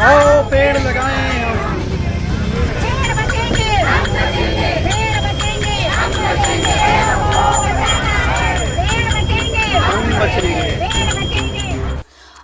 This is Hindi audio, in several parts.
आओ पेड़ लगाएं हम। पेड़ बचेंगे हम बचेंगे, पेड़ बचेंगे हम बचेंगे, हमको बचाना है, पेड़ बचेंगे हम बचेंगे, पेड़ बचेंगे।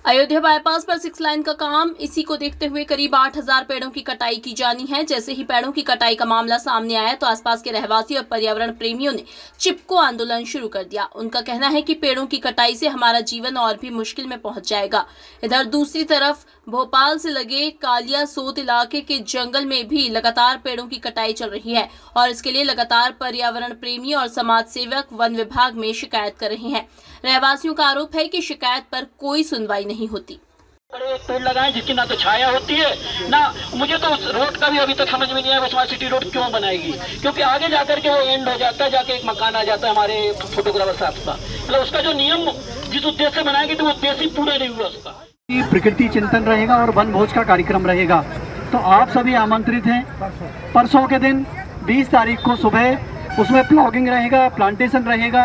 अयोध्या बाईपास पर 6 लाइन का काम, इसी को देखते हुए करीब 8000 पेड़ों की कटाई की जानी है। जैसे ही पेड़ों की कटाई का मामला सामने आया तो आसपास के रहवासी और पर्यावरण प्रेमियों ने चिपको आंदोलन शुरू कर दिया। उनका कहना है कि पेड़ों की कटाई से हमारा जीवन और भी मुश्किल में पहुंच जाएगा। इधर दूसरी तरफ भोपाल से लगे कालिया सोत इलाके के जंगल में भी लगातार पेड़ों की कटाई चल रही है और इसके लिए लगातार पर्यावरण प्रेमी और समाज सेवक वन विभाग में शिकायत कर रहे हैं। रहवासियों का आरोप है कि शिकायत पर कोई सुनवाई नहीं होती। एक पेड़ लगाएं जिसकी ना तो छाया होती है ना। मुझे तो उस रोड का भी अभी तक समझ में नहीं आया वो स्मार्ट सिटी रोड क्यों बनाएगी, क्योंकि आगे जाकर के वो एंड हो जाता है, जाके एक मकान आ जाता है हमारे फोटोग्राफर साहब का। मतलब उसका जो नियम जिस उद्देश्य से बनाएंगे तो वो उद्देश्य ही पूरा नहीं हुआ उसका। प्रकृति चिंतन रहेगा और वन भोज का कार्यक्रम रहेगा, तो आप सभी आमंत्रित हैं। परसों के दिन 20 तारीख को सुबह उसमें प्लॉगिंग रहेगा, प्लांटेशन रहेगा,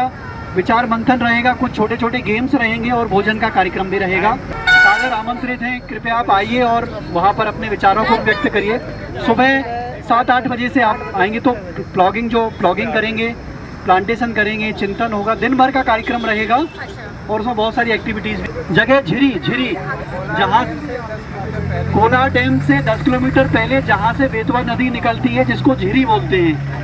विचार मंथन रहेगा, कुछ छोटे छोटे गेम्स रहेंगे और भोजन का कार्यक्रम भी रहेगा। सादर आमंत्रित हैं, कृपया आप आइए और वहाँ पर अपने विचारों को व्यक्त करिए। सुबह 7-8 बजे से आप आएंगे तो प्लॉगिंग करेंगे, प्लांटेशन करेंगे, चिंतन होगा, दिन भर का कार्यक्रम रहेगा और उसमें बहुत सारी एक्टिविटीज़ भी। जगह झिरी जहाँ कोलार डैम से 10 किलोमीटर पहले जहाँ से बेतवा नदी निकलती है जिसको झिरी बोलते हैं।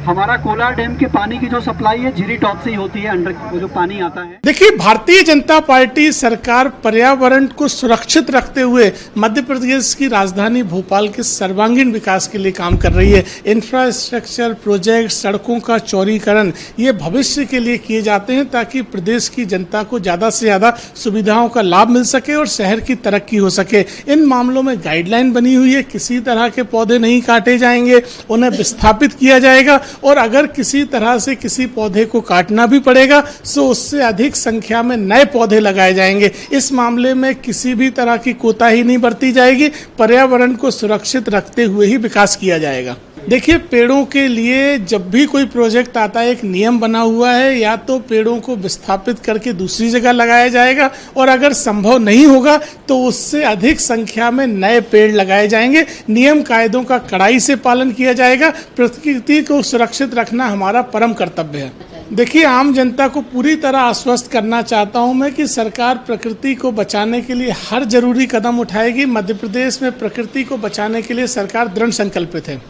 हमारा कोलार डैम के पानी की जो सप्लाई है झिरी टॉप से ही होती है, अंडर वो जो पानी आता है। देखिए, भारतीय जनता पार्टी सरकार पर्यावरण को सुरक्षित रखते हुए मध्य प्रदेश की राजधानी भोपाल के सर्वांगीण विकास के लिए काम कर रही है। इंफ्रास्ट्रक्चर प्रोजेक्ट, सड़कों का चौड़ीकरण ये भविष्य के लिए किए जाते हैं ताकि प्रदेश की जनता को ज़्यादा से ज़्यादा सुविधाओं का लाभ मिल सके और शहर की तरक्की हो सके। इन मामलों में गाइडलाइन बनी हुई है, किसी तरह के पौधे नहीं काटे जाएंगे, उन्हें विस्थापित किया जाएगा और अगर किसी तरह से किसी पौधे को काटना भी पड़ेगा तो उससे अधिक संख्या में नए पौधे लगाए जाएंगे। इस मामले में किसी भी तरह की कोताही नहीं बरती जाएगी, पर्यावरण को सुरक्षित रखते हुए ही विकास किया जाएगा। देखिए, पेड़ों के लिए जब भी कोई प्रोजेक्ट आता है एक नियम बना हुआ है, या तो पेड़ों को विस्थापित करके दूसरी जगह लगाया जाएगा और अगर संभव नहीं होगा तो उससे अधिक संख्या में नए पेड़ लगाए जाएंगे। नियम कायदों का कड़ाई से पालन किया जाएगा। प्रकृति को सुरक्षित रखना हमारा परम कर्तव्य है। देखिए, आम जनता को पूरी तरह आश्वस्त करना चाहता हूं मैं कि सरकार प्रकृति को बचाने के लिए हर जरूरी कदम उठाएगी। मध्य प्रदेश में प्रकृति को बचाने के लिए सरकार दृढ़ संकल्पित है।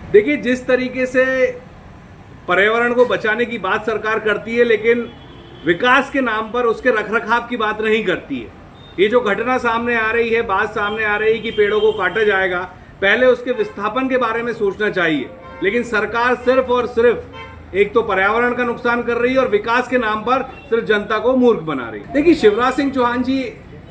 देखिए, जिस तरीके से पर्यावरण को बचाने की बात सरकार करती है लेकिन विकास के नाम पर उसके रखरखाव की बात नहीं करती है। ये जो घटना सामने आ रही है, बात सामने आ रही है कि पेड़ों को काटा जाएगा, पहले उसके विस्थापन के बारे में सोचना चाहिए। लेकिन सरकार सिर्फ और सिर्फ एक तो पर्यावरण का नुकसान कर रही है और विकास के नाम पर सिर्फ जनता को मूर्ख बना रही है। देखिए, शिवराज सिंह चौहान जी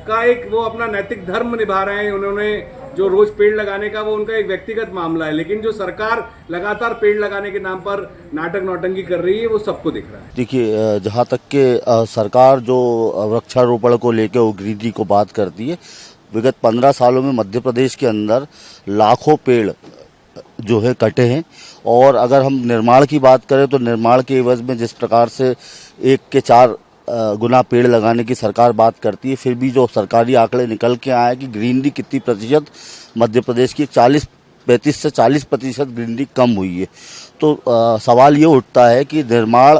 का एक वो अपना नैतिक धर्म निभा रहे हैं। उन्होंने जो रोज पेड़ लगाने का वो उनका एक व्यक्तिगत मामला है, लेकिन जो सरकार लगातार पेड़ लगाने के नाम पर नाटक नौटंकी कर रही है वो सबको दिख रहा है। देखिए, जहाँ तक के सरकार जो वृक्षारोपण को लेकर वो ग्रीनरी को बात करती है, विगत 15 सालों में मध्य प्रदेश के अंदर लाखों पेड़ जो है कटे हैं। और अगर हम निर्माण की बात करें तो निर्माण के एवज में जिस प्रकार से 1 के 4 गुना पेड़ लगाने की सरकार बात करती है, फिर भी जो सरकारी आंकड़े निकल के आए कि ग्रीनरी कितनी प्रतिशत मध्य प्रदेश की 35 से 40% ग्रीनरी कम हुई है। तो सवाल ये उठता है कि निर्माण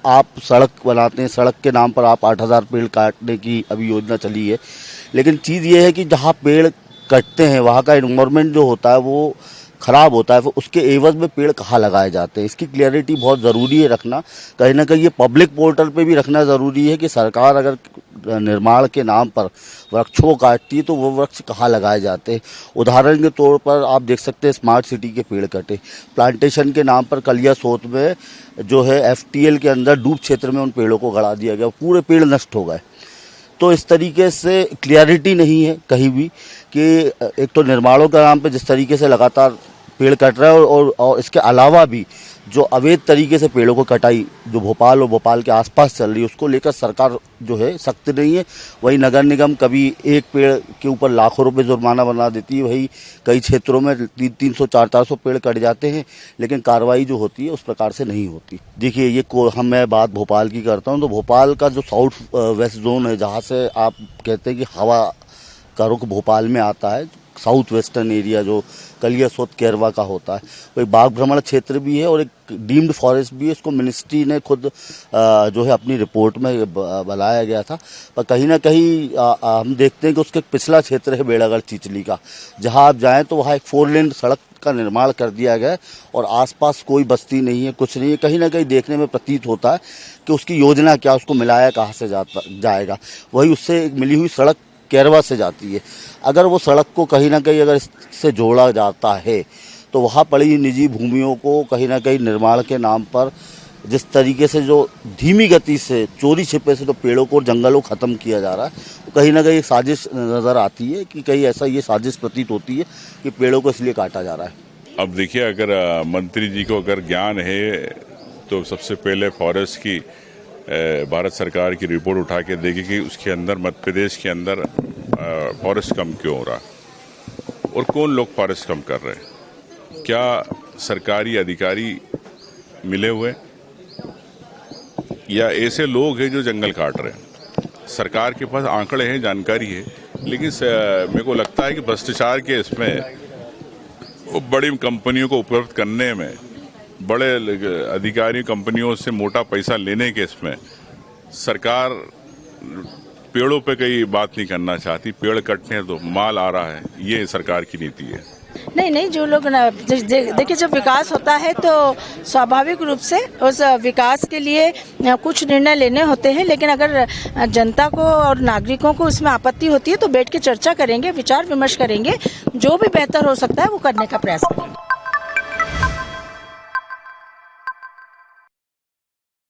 आप सड़क बनाते हैं, सड़क के नाम पर आप 8000 पेड़ काटने की अभी योजना चली है, लेकिन चीज़ ये है कि जहाँ पेड़ कटते हैं वहाँ का एनवायरनमेंट जो होता है वो ख़राब होता है, उसके एवज में पेड़ कहाँ लगाए जाते हैं, इसकी क्लियरिटी बहुत ज़रूरी है रखना। कहीं ना कहीं ये पब्लिक पोर्टल पे भी रखना ज़रूरी है कि सरकार अगर निर्माण के नाम पर वृक्षों को काटती है तो वो वृक्ष कहाँ लगाए जाते हैं। उदाहरण के तौर पर आप देख सकते हैं स्मार्ट सिटी के पेड़ कटे, प्लांटेशन के नाम पर कलिया सोत में जो है FTL के अंदर डूब क्षेत्र में उन पेड़ों को गड़ा दिया गया, पूरे पेड़ नष्ट हो गए। तो इस तरीके से क्लियरिटी नहीं है कहीं भी कि एक तो निर्माणों के नाम पे जिस तरीके से लगातार पेड़ कट रहा है और इसके अलावा भी जो अवैध तरीके से पेड़ों को कटाई जो भोपाल और भोपाल के आसपास चल रही है उसको लेकर सरकार जो है सख्त नहीं है। वही नगर निगम कभी एक पेड़ के ऊपर लाखों रुपए जुर्माना बना देती है, वही कई क्षेत्रों में 300-400 पेड़ कट जाते हैं, लेकिन कार्रवाई जो होती है उस प्रकार से नहीं होती। देखिए, ये मैं बात भोपाल की करता हूँ तो भोपाल का जो साउथ वेस्ट जोन है जहाँ से आप कहते हैं कि हवा का रुख भोपाल में आता है, साउथ वेस्टर्न एरिया जो कलियासोत केरवा का होता है, वो एक बाघ भ्रमण क्षेत्र भी है और एक डीम्ड फॉरेस्ट भी है। इसको मिनिस्ट्री ने खुद जो है अपनी रिपोर्ट में बनाया गया था। पर कहीं ना कहीं हम देखते हैं कि उसके पिछला क्षेत्र है बेड़ागढ़ चिचली का, जहां आप जाएं तो वहां एक 4 लेन सड़क का निर्माण कर दिया गया है और आसपास कोई बस्ती नहीं है, कुछ नहीं है। कहीं ना कहीं देखने में प्रतीत होता है कि उसकी योजना क्या, उसको मिलाया कहाँ से जाएगा। वही उससे एक मिली हुई सड़क केरवा से जाती है। अगर वो सड़क को कहीं ना कहीं अगर इससे जोड़ा जाता है तो वहाँ पड़ी निजी भूमियों को कहीं ना कहीं निर्माण के नाम पर जिस तरीके से जो धीमी गति से चोरी छिपे से तो पेड़ों को और जंगलों को ख़त्म किया जा रहा है, तो कहीं ना कहीं एक साजिश नज़र आती है कि कहीं ऐसा ये साजिश प्रतीत होती है कि पेड़ों को इसलिए काटा जा रहा है। अब देखिए, अगर मंत्री जी को अगर ज्ञान है तो सबसे पहले फॉरेस्ट की भारत सरकार की रिपोर्ट उठा के देखे कि उसके अंदर मध्य प्रदेश के अंदर फॉरेस्ट कम क्यों हो रहा और कौन लोग फॉरेस्ट कम कर रहे हैं, क्या सरकारी अधिकारी मिले हुए या ऐसे लोग हैं जो जंगल काट रहे हैं। सरकार के पास आंकड़े हैं, जानकारी है, लेकिन मेरे को लगता है कि भ्रष्टाचार के इसमें वो बड़ी कंपनियों को उपलब्ध करने में, बड़े अधिकारी कंपनियों से मोटा पैसा लेने के इसमें सरकार पेड़ों पे कई बात नहीं करना चाहती। पेड़ कटने तो माल आ रहा है, ये सरकार की नीति है। नहीं, जो लोग देखिए, जब विकास होता है तो स्वाभाविक रूप से उस विकास के लिए कुछ निर्णय लेने होते हैं, लेकिन अगर जनता को और नागरिकों को इसमें आपत्ति होती है तो बैठ के चर्चा करेंगे, विचार विमर्श करेंगे, जो भी बेहतर हो सकता है वो करने का प्रयास करेंगे।